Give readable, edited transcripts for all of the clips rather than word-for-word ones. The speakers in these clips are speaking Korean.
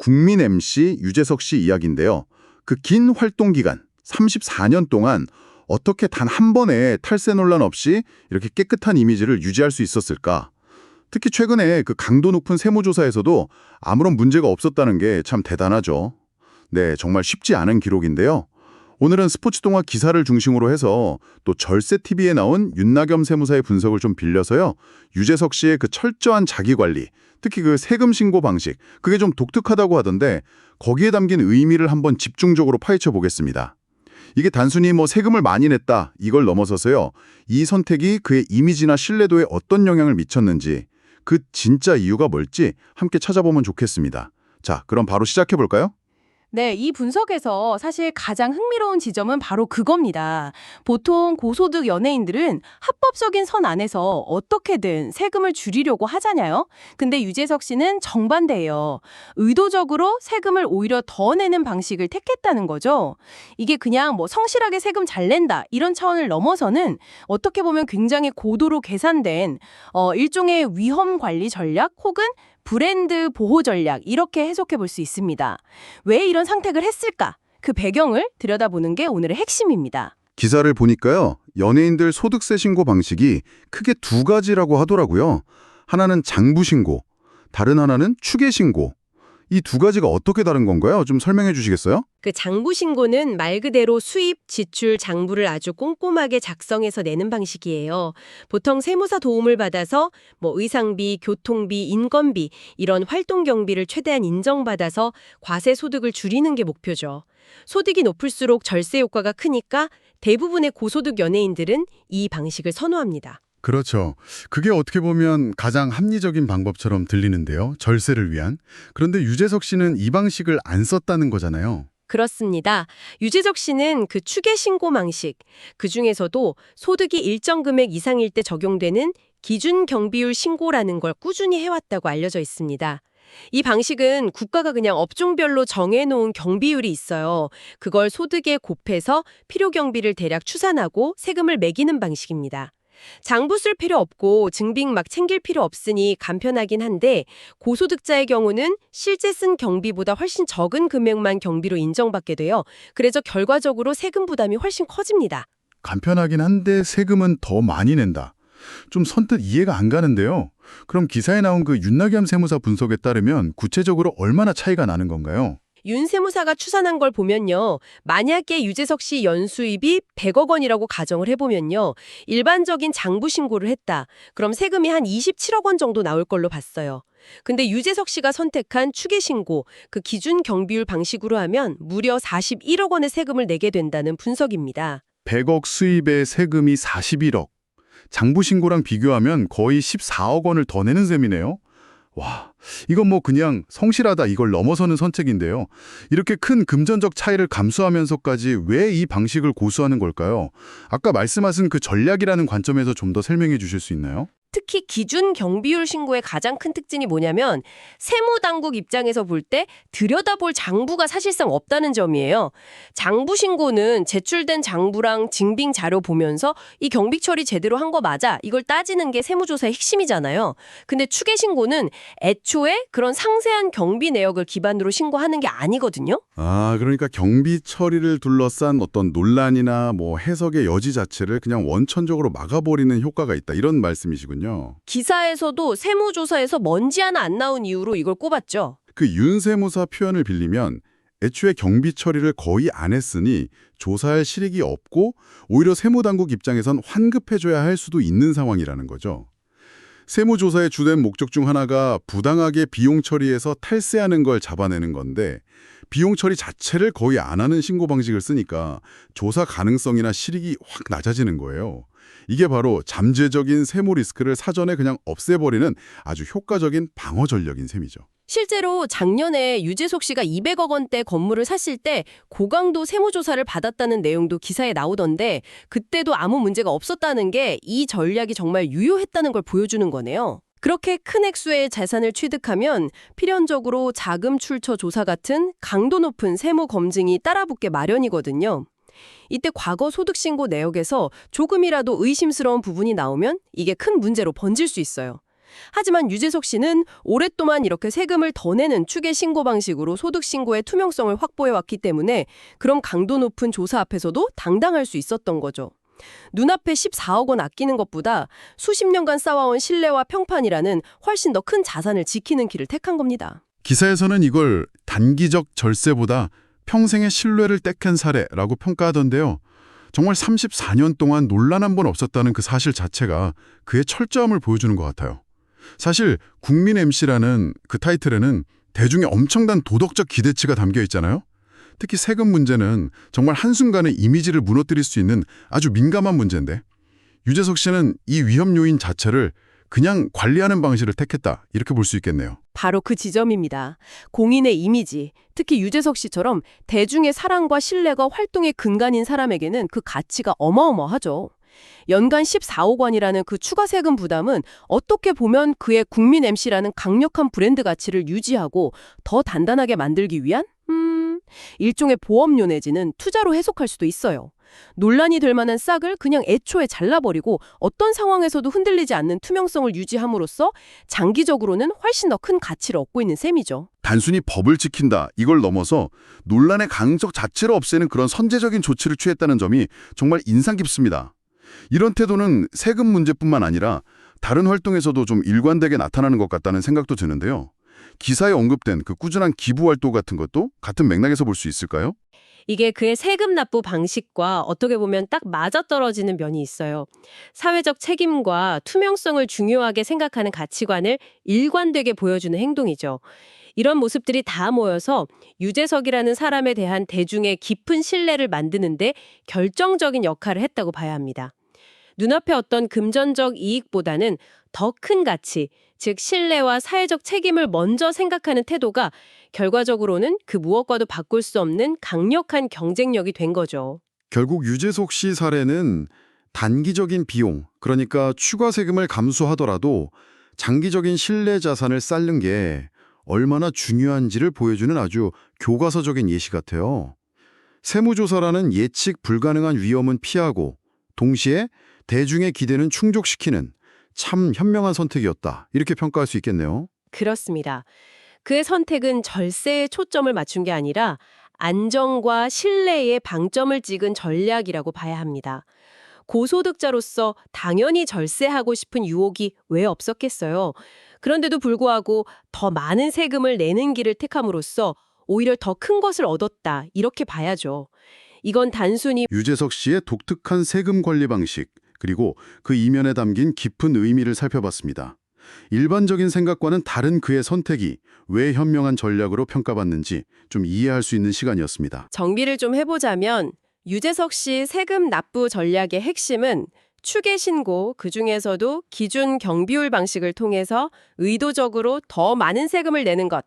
국민 MC 유재석 씨 이야기인데요. 그 긴 활동 기간 34년 동안 어떻게 단 한 번의 탈세 논란 없이 이렇게 깨끗한 이미지를 유지할 수 있었을까? 특히 최근에 그 강도 높은 세무조사에서도 아무런 문제가 없었다는 게 참 대단하죠. 네, 정말 쉽지 않은 기록인데요. 오늘은 스포츠 동화 기사를 중심으로 해서 또 절세TV에 나온 윤낙겸 세무사의 분석을 좀 빌려서요. 유재석 씨의 그 철저한 자기관리, 특히 그 세금 신고 방식, 그게 좀 독특하다고 하던데 거기에 담긴 의미를 한번 집중적으로 파헤쳐 보겠습니다. 이게 단순히 뭐 세금을 많이 냈다 이걸 넘어서서요. 이 선택이 그의 이미지나 신뢰도에 어떤 영향을 미쳤는지, 그 진짜 이유가 뭘지 함께 찾아보면 좋겠습니다. 자, 그럼 바로 시작해 볼까요? 네, 이 분석에서 사실 가장 흥미로운 지점은 바로 그겁니다. 보통 고소득 연예인들은 합법적인 선 안에서 어떻게든 세금을 줄이려고 하잖아요. 근데 유재석 씨는 정반대예요. 의도적으로 세금을 오히려 더 내는 방식을 택했다는 거죠. 이게 그냥 뭐 성실하게 세금 잘 낸다 이런 차원을 넘어서는 어떻게 보면 굉장히 고도로 계산된 일종의 위험 관리 전략 혹은 브랜드 보호 전략 이렇게 해석해 볼 수 있습니다. 왜 이런 선택을 했을까? 그 배경을 들여다보는 게 오늘의 핵심입니다. 기사를 보니까요. 연예인들 소득세 신고 방식이 크게 두 가지라고 하더라고요. 하나는 장부 신고, 다른 하나는 추계 신고. 이 두 가지가 어떻게 다른 건가요? 좀 설명해 주시겠어요? 그 장부 신고는 말 그대로 수입, 지출, 장부를 아주 꼼꼼하게 작성해서 내는 방식이에요. 보통 세무사 도움을 받아서 뭐 의상비, 교통비, 인건비 이런 활동 경비를 최대한 인정받아서 과세 소득을 줄이는 게 목표죠. 소득이 높을수록 절세 효과가 크니까 대부분의 고소득 연예인들은 이 방식을 선호합니다. 그렇죠. 그게 어떻게 보면 가장 합리적인 방법처럼 들리는데요. 절세를 위한. 그런데 유재석 씨는 이 방식을 안 썼다는 거잖아요. 그렇습니다. 유재석 씨는 그 추계 신고 방식, 그중에서도 소득이 일정 금액 이상일 때 적용되는 기준 경비율 신고라는 걸 꾸준히 해왔다고 알려져 있습니다. 이 방식은 국가가 그냥 업종별로 정해놓은 경비율이 있어요. 그걸 소득에 곱해서 필요 경비를 대략 추산하고 세금을 매기는 방식입니다. 장부 쓸 필요 없고 증빙 막 챙길 필요 없으니 간편하긴 한데 고소득자의 경우는 실제 쓴 경비보다 훨씬 적은 금액만 경비로 인정받게 돼요. 그래서 결과적으로 세금 부담이 훨씬 커집니다. 간편하긴 한데 세금은 더 많이 낸다. 좀 선뜻 이해가 안 가는데요. 그럼 기사에 나온 그 윤낙겸 세무사 분석에 따르면 구체적으로 얼마나 차이가 나는 건가요? 윤 세무사가 추산한 걸 보면요. 만약에 유재석 씨 연수입이 100억 원이라고 가정을 해보면요. 일반적인 장부 신고를 했다. 그럼 세금이 한 27억 원 정도 나올 걸로 봤어요. 근데 유재석 씨가 선택한 추계 신고, 그 기준 경비율 방식으로 하면 무려 41억 원의 세금을 내게 된다는 분석입니다. 100억 수입에 세금이 41억. 장부 신고랑 비교하면 거의 14억 원을 더 내는 셈이네요. 와, 이건 뭐 그냥 성실하다 이걸 넘어서는 선택인데요. 이렇게 큰 금전적 차이를 감수하면서까지 왜 이 방식을 고수하는 걸까요? 아까 말씀하신 그 전략이라는 관점에서 좀 더 설명해 주실 수 있나요? 특히 기준 경비율 신고의 가장 큰 특징이 뭐냐면 세무당국 입장에서 볼 때 들여다볼 장부가 사실상 없다는 점이에요. 장부 신고는 제출된 장부랑 증빙 자료 보면서 이 경비 처리 제대로 한 거 맞아? 이걸 따지는 게 세무조사의 핵심이잖아요. 근데 추계 신고는 애초에 그런 상세한 경비 내역을 기반으로 신고하는 게 아니거든요. 아, 그러니까 경비 처리를 둘러싼 어떤 논란이나 뭐 해석의 여지 자체를 그냥 원천적으로 막아버리는 효과가 있다. 이런 말씀이시군요. 기사에서도 세무조사에서 먼지 하나 안 나온 이유로 이걸 꼽았죠. 그 윤세무사 표현을 빌리면 애초에 경비 처리를 거의 안 했으니 조사할 실익이 없고 오히려 세무당국 입장에선 환급해줘야 할 수도 있는 상황이라는 거죠. 세무조사의 주된 목적 중 하나가 부당하게 비용 처리해서 탈세하는 걸 잡아내는 건데 비용 처리 자체를 거의 안 하는 신고 방식을 쓰니까 조사 가능성이나 실익이 확 낮아지는 거예요. 이게 바로 잠재적인 세무 리스크를 사전에 그냥 없애버리는 아주 효과적인 방어 전략인 셈이죠. 실제로 작년에 유재석 씨가 200억 원대 건물을 샀을 때 고강도 세무조사를 받았다는 내용도 기사에 나오던데 그때도 아무 문제가 없었다는 게 이 전략이 정말 유효했다는 걸 보여주는 거네요. 그렇게 큰 액수의 재산을 취득하면 필연적으로 자금 출처 조사 같은 강도 높은 세무 검증이 따라붙게 마련이거든요. 이때 과거 소득신고 내역에서 조금이라도 의심스러운 부분이 나오면 이게 큰 문제로 번질 수 있어요. 하지만 유재석 씨는 오랫동안 이렇게 세금을 더 내는 추계 신고 방식으로 소득 신고의 투명성을 확보해왔기 때문에 그럼 강도 높은 조사 앞에서도 당당할 수 있었던 거죠. 눈앞에 14억 원 아끼는 것보다 수십 년간 쌓아온 신뢰와 평판이라는 훨씬 더 큰 자산을 지키는 길을 택한 겁니다. 기사에서는 이걸 단기적 절세보다 평생의 신뢰를 택한 사례라고 평가하던데요. 정말 34년 동안 논란 한 번 없었다는 그 사실 자체가 그의 철저함을 보여주는 것 같아요. 사실 국민 MC라는 그 타이틀에는 대중의 엄청난 도덕적 기대치가 담겨 있잖아요. 특히 세금 문제는 정말 한순간에 이미지를 무너뜨릴 수 있는 아주 민감한 문제인데 유재석 씨는 이 위험 요인 자체를 그냥 관리하는 방식을 택했다 이렇게 볼 수 있겠네요. 바로 그 지점입니다. 공인의 이미지, 특히 유재석 씨처럼 대중의 사랑과 신뢰가 활동의 근간인 사람에게는 그 가치가 어마어마하죠. 연간 14억 원이라는 그 추가 세금 부담은 어떻게 보면 그의 국민 MC라는 강력한 브랜드 가치를 유지하고 더 단단하게 만들기 위한 일종의 보험료 내지는 투자로 해석할 수도 있어요. 논란이 될 만한 싹을 그냥 애초에 잘라버리고 어떤 상황에서도 흔들리지 않는 투명성을 유지함으로써 장기적으로는 훨씬 더 큰 가치를 얻고 있는 셈이죠. 단순히 법을 지킨다 이걸 넘어서 논란의 가능성 자체를 없애는 그런 선제적인 조치를 취했다는 점이 정말 인상 깊습니다. 이런 태도는 세금 문제뿐만 아니라 다른 활동에서도 좀 일관되게 나타나는 것 같다는 생각도 드는데요. 기사에 언급된 그 꾸준한 기부 활동 같은 것도 같은 맥락에서 볼 수 있을까요? 이게 그의 세금 납부 방식과 어떻게 보면 딱 맞아떨어지는 면이 있어요. 사회적 책임과 투명성을 중요하게 생각하는 가치관을 일관되게 보여주는 행동이죠. 이런 모습들이 다 모여서 유재석이라는 사람에 대한 대중의 깊은 신뢰를 만드는데 결정적인 역할을 했다고 봐야 합니다. 눈앞에 어떤 금전적 이익보다는 더 큰 가치, 즉 신뢰와 사회적 책임을 먼저 생각하는 태도가 결과적으로는 그 무엇과도 바꿀 수 없는 강력한 경쟁력이 된 거죠. 결국 유재석 씨 사례는 단기적인 비용, 그러니까 추가 세금을 감수하더라도 장기적인 신뢰 자산을 쌓는 게 얼마나 중요한지를 보여주는 아주 교과서적인 예시 같아요. 세무조사라는 예측 불가능한 위험은 피하고 동시에 대중의 기대는 충족시키는 참 현명한 선택이었다. 이렇게 평가할 수 있겠네요. 그렇습니다. 그의 선택은 절세에 초점을 맞춘 게 아니라 안정과 신뢰에 방점을 찍은 전략이라고 봐야 합니다. 고소득자로서 당연히 절세하고 싶은 유혹이 왜 없었겠어요. 그런데도 불구하고 더 많은 세금을 내는 길을 택함으로써 오히려 더 큰 것을 얻었다. 이렇게 봐야죠. 이건 단순히 유재석 씨의 독특한 세금 관리 방식, 그리고 그 이면에 담긴 깊은 의미를 살펴봤습니다. 일반적인 생각과는 다른 그의 선택이 왜 현명한 전략으로 평가받는지 좀 이해할 수 있는 시간이었습니다. 정비를 좀 해보자면 유재석 씨 세금 납부 전략의 핵심은 추계 신고, 그중에서도 기준 경비율 방식을 통해서 의도적으로 더 많은 세금을 내는 것.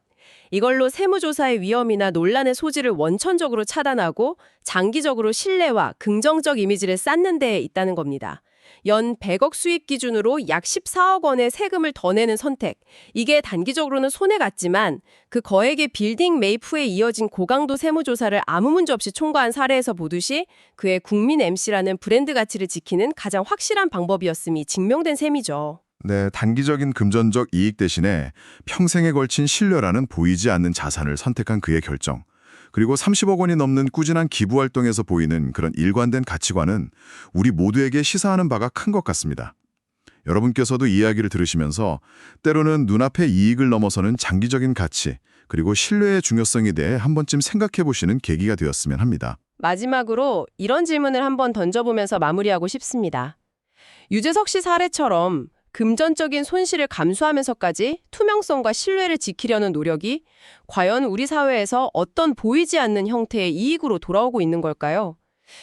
이걸로 세무조사의 위험이나 논란의 소지를 원천적으로 차단하고 장기적으로 신뢰와 긍정적 이미지를 쌓는 데에 있다는 겁니다. 연 100억 수입 기준으로 약 14억 원의 세금을 더 내는 선택. 이게 단기적으로는 손해같지만 그 거액의 빌딩 매입 후에 이어진 고강도 세무조사를 아무 문제 없이 총괄한 사례에서 보듯이 그의 국민 MC라는 브랜드 가치를 지키는 가장 확실한 방법이었음이 증명된 셈이죠. 네, 단기적인 금전적 이익 대신에 평생에 걸친 신뢰라는 보이지 않는 자산을 선택한 그의 결정. 그리고 30억 원이 넘는 꾸준한 기부 활동에서 보이는 그런 일관된 가치관은 우리 모두에게 시사하는 바가 큰 것 같습니다. 여러분께서도 이야기를 들으시면서 때로는 눈앞의 이익을 넘어서는 장기적인 가치, 그리고 신뢰의 중요성에 대해 한 번쯤 생각해 보시는 계기가 되었으면 합니다. 마지막으로 이런 질문을 한번 던져보면서 마무리하고 싶습니다. 유재석 씨 사례처럼 금전적인 손실을 감수하면서까지 투명성과 신뢰를 지키려는 노력이 과연 우리 사회에서 어떤 보이지 않는 형태의 이익으로 돌아오고 있는 걸까요?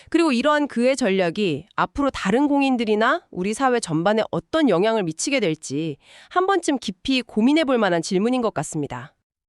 그리고 이러한 그의 전략이 앞으로 다른 공인들이나 우리 사회 전반에 어떤 영향을 미치게 될지 한 번쯤 깊이 고민해 볼 만한 질문인 것 같습니다.